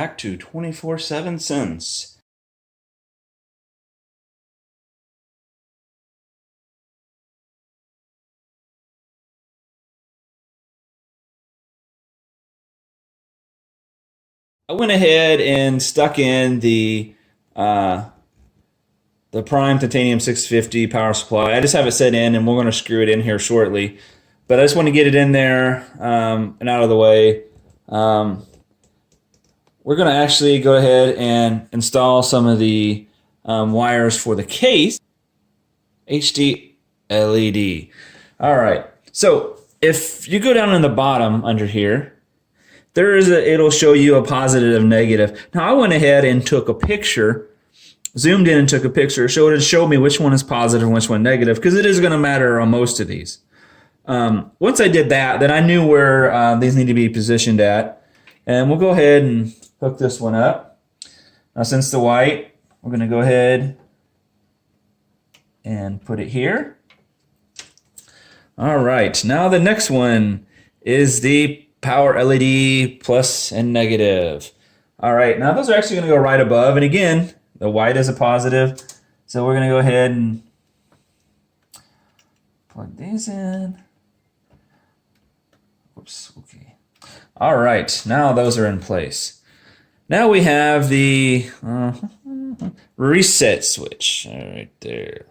back to 24/7 Cents. I went ahead and stuck in the Prime Titanium 650 power supply. I just have it set in, and we're going to screw it in here shortly. But I just want to get it in there and out of the way. We're going to actually go ahead and install some of the wires for the case. HD LED. All right. So if you go down in the bottom under here, it'll show you a positive and negative. Now I went ahead and took a picture, zoomed in and took a picture, showed me which one is positive and which one negative, because it is going to matter on most of these. Once I did that, then I knew where these need to be positioned at. And we'll go ahead and hook this one up. Now since the white, we're going to go ahead and put it here. All right, now the next one is the power LED plus and negative. All right, now those are actually going to go right above. And again, the white is a positive. So we're going to go ahead and plug these in. Oops, okay. All right, now those are in place. Now we have the reset switch right there.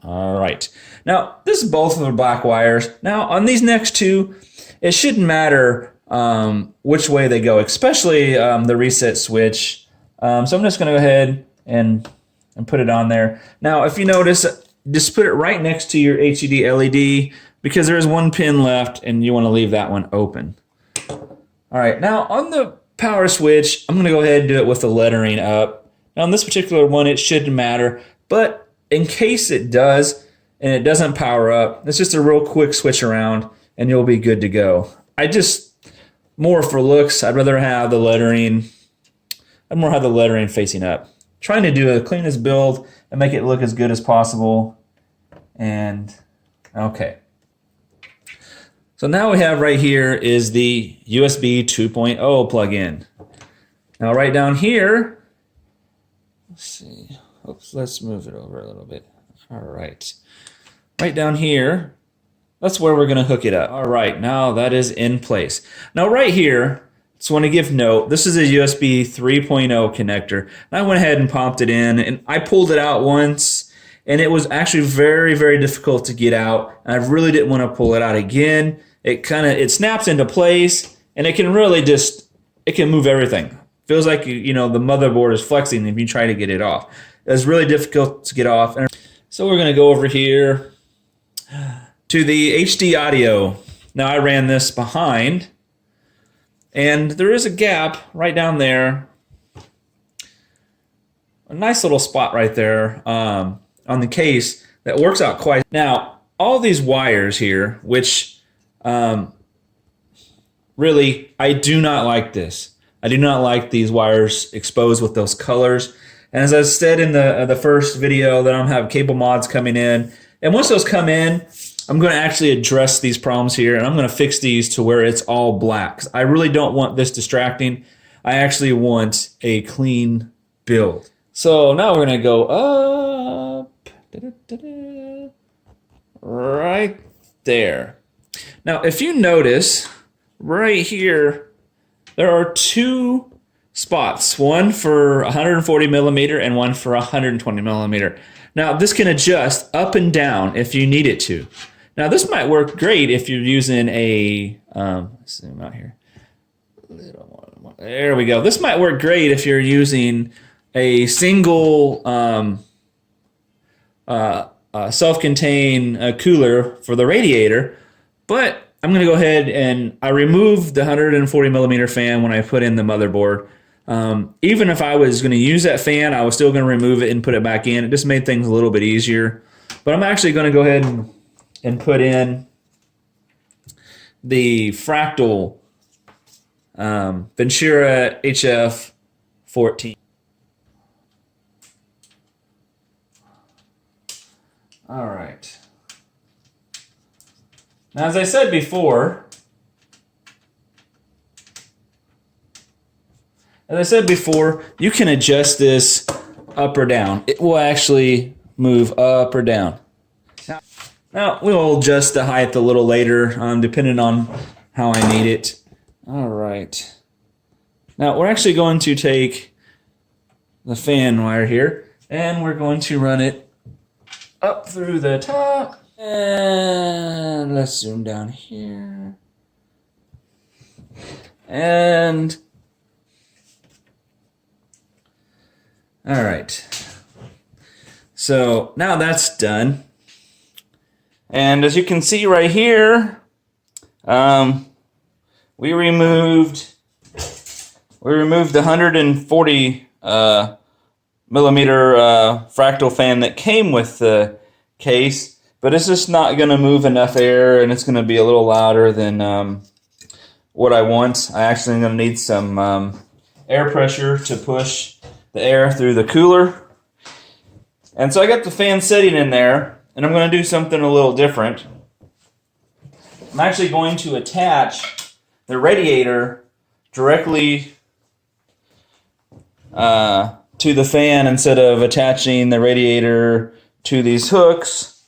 All right. Now, this is both of the black wires. Now, on these next two, it shouldn't matter which way they go, especially the reset switch. So I'm just going to go ahead and put it on there. Now, if you notice, just put it right next to your HED LED, because there is one pin left, and you want to leave that one open. All right. Now, on the power switch, I'm going to go ahead and do it with the lettering up. Now, on this particular one, it shouldn't matter, but in case it does and it doesn't power up, it's just a real quick switch around and you'll be good to go. More for looks, I'd rather have the lettering, facing up. Trying to do a cleanest build and make it look as good as possible. And okay. So now we have right here is the USB 2.0 plug-in. Now right down here, let's see. Oops, let's move it over a little bit. All right. Right down here, that's where we're going to hook it up. All right, now that is in place. Now right here, just want to give note, this is a USB 3.0 connector. And I went ahead and popped it in, and I pulled it out once, and it was actually very, very difficult to get out. And I really didn't want to pull it out again. It snaps into place, and it can really it can move everything. Feels like, the motherboard is flexing if you try to get it off. It's really difficult to get off. So we're going to go over here to the HD audio. Now I ran this behind, and there is a gap right down there. A nice little spot right there on the case that works out quite. Now, all these wires here, which really, I do not like this. I do not like these wires exposed with those colors. And as I said in the first video, that I'm have cable mods coming in. And once those come in, I'm going to actually address these problems here, and I'm going to fix these to where it's all black. I really don't want this distracting. I actually want a clean build. So now we're going to go up. Right there. Now, if you notice, right here, there are two spots, one for 140 millimeter and one for 120 millimeter. Now this can adjust up and down if you need it to. Now this might work great if you're using a, let's zoom out here. There we go. This might work great if you're using a single self-contained cooler for the radiator, but I'm going to go ahead and I removed the 140 millimeter fan when I put in the motherboard. Even if I was going to use that fan, I was still going to remove it and put it back in. It just made things a little bit easier. But I'm actually going to go ahead and put in the Fractal Ventura HF14. All right. Now, as I said before, as I said before, you can adjust this up or down. It will actually move up or down. Now, we'll adjust the height a little later, depending on how I need it. All right. Now, we're actually going to take the fan wire here, and we're going to run it up through the top. And let's zoom down here. And all right. So now that's done. And as you can see right here, we removed the 140 millimeter fractal fan that came with the case, but it's just not going to move enough air, and it's going to be a little louder than what I want. I actually am going to need some air pressure to push the air through the cooler. And so I got the fan setting in there, and I'm going to do something a little different. I'm actually going to attach the radiator directly to the fan instead of attaching the radiator to these hooks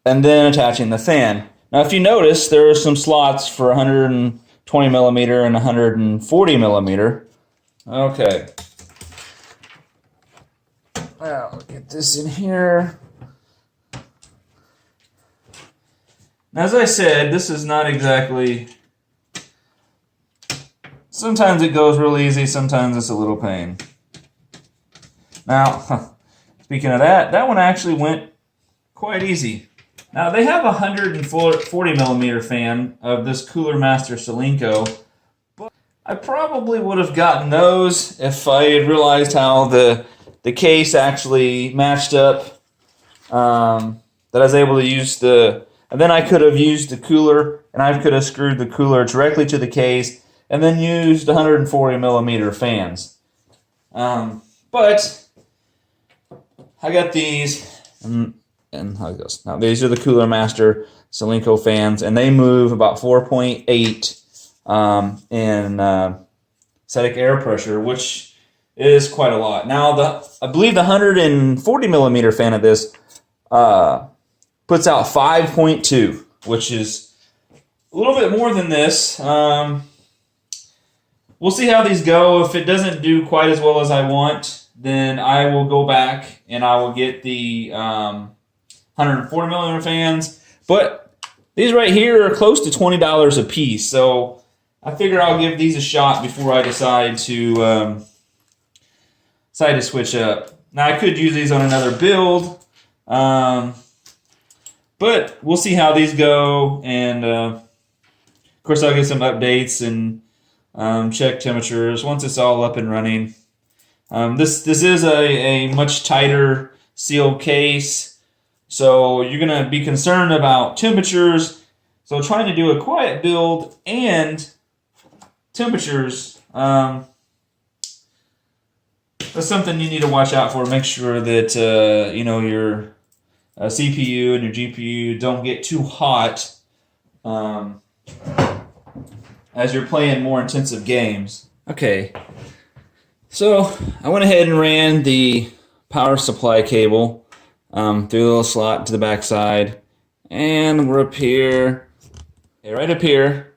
and then attaching the fan. Now, if you notice, there are some slots for 120 millimeter and 140 millimeter. Okay. Now, I'll get this in here. Now, as I said, this is not exactly... Sometimes it goes real easy, sometimes it's a little pain. Now, speaking of that one actually went quite easy. Now, they have a 140 millimeter fan of this Cooler Master Solinco, but I probably would have gotten those if I had realized how the case actually matched up, that I was able to use the... And then I could have used the cooler, and I could have screwed the cooler directly to the case, and then used 140 millimeter fans. But I got these, and how it goes. Now these are the Cooler Master Solinco fans, and they move about 4.8 in static air pressure, which is quite a lot. Now I believe the 140 millimeter fan of this puts out 5.2, which is a little bit more than this. We'll see how these go. If it doesn't do quite as well as I want, then I will go back and I will get the 140 millimeter fans. But these right here are close to $20 a piece, so I figure I'll give these a shot before I decide to switch up. Now, I could use these on another build. But we'll see how these go, and of course I'll get some updates and check temperatures once it's all up and running. This is a much tighter sealed case, so you're going to be concerned about temperatures. So trying to do a quiet build and temperatures, that's something you need to watch out for. Make sure that your CPU and your GPU don't get too hot as you're playing more intensive games. Okay, so I went ahead and ran the power supply cable through the little slot to the back side, and we're up here, right up here.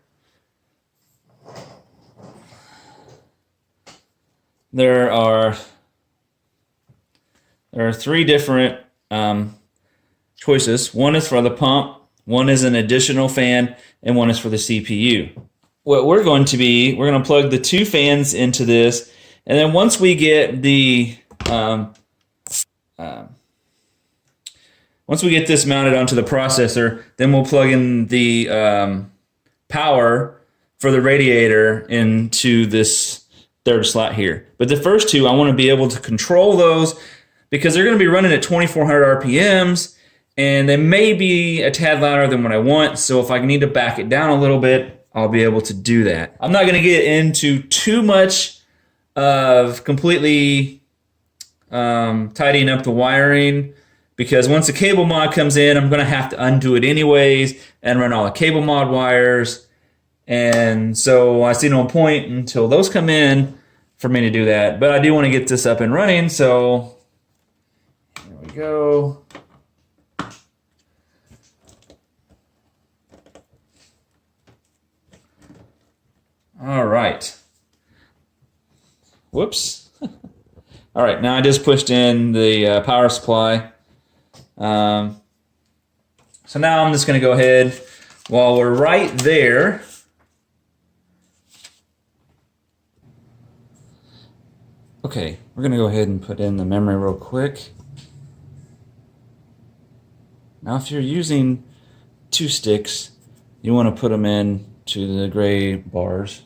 There are three different choices. One is for the pump, one is an additional fan, and one is for the CPU. What we're going to plug the two fans into this, and then once we get the once we get this mounted onto the processor, then we'll plug in the power for the radiator into this third slot here. But the first two, I want to be able to control those because they're going to be running at 2400 RPMs, and they may be a tad louder than what I want. So if I need to back it down a little bit, I'll be able to do that. I'm not going to get into too much of completely tidying up the wiring, because once the cable mod comes in, I'm going to have to undo it anyways and run all the cable mod wires. And so I see no point until those come in for me to do that. But I do want to get this up and running, so here we go. All right. Whoops. All right, now I just pushed in the power supply. So now I'm just going to go ahead, while we're right there, okay, we're going to go ahead and put in the memory real quick. Now if you're using 2 sticks, you want to put them in to the gray bars.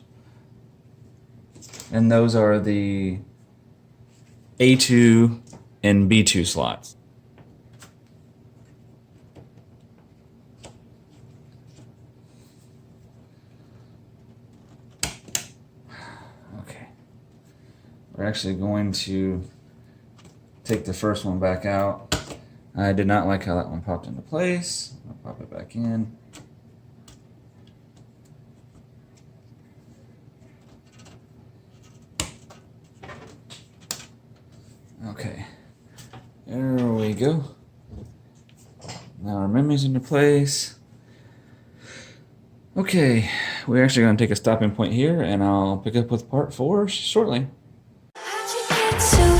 And those are the A2 and B2 slots. Okay. We're actually going to take the first one back out. I did not like how that one popped into place. I'll pop it back in. Okay, there we go. Now our memory's into place. Okay, we're actually going to take a stopping point here, and I'll pick up with part 4 shortly. How'd you get so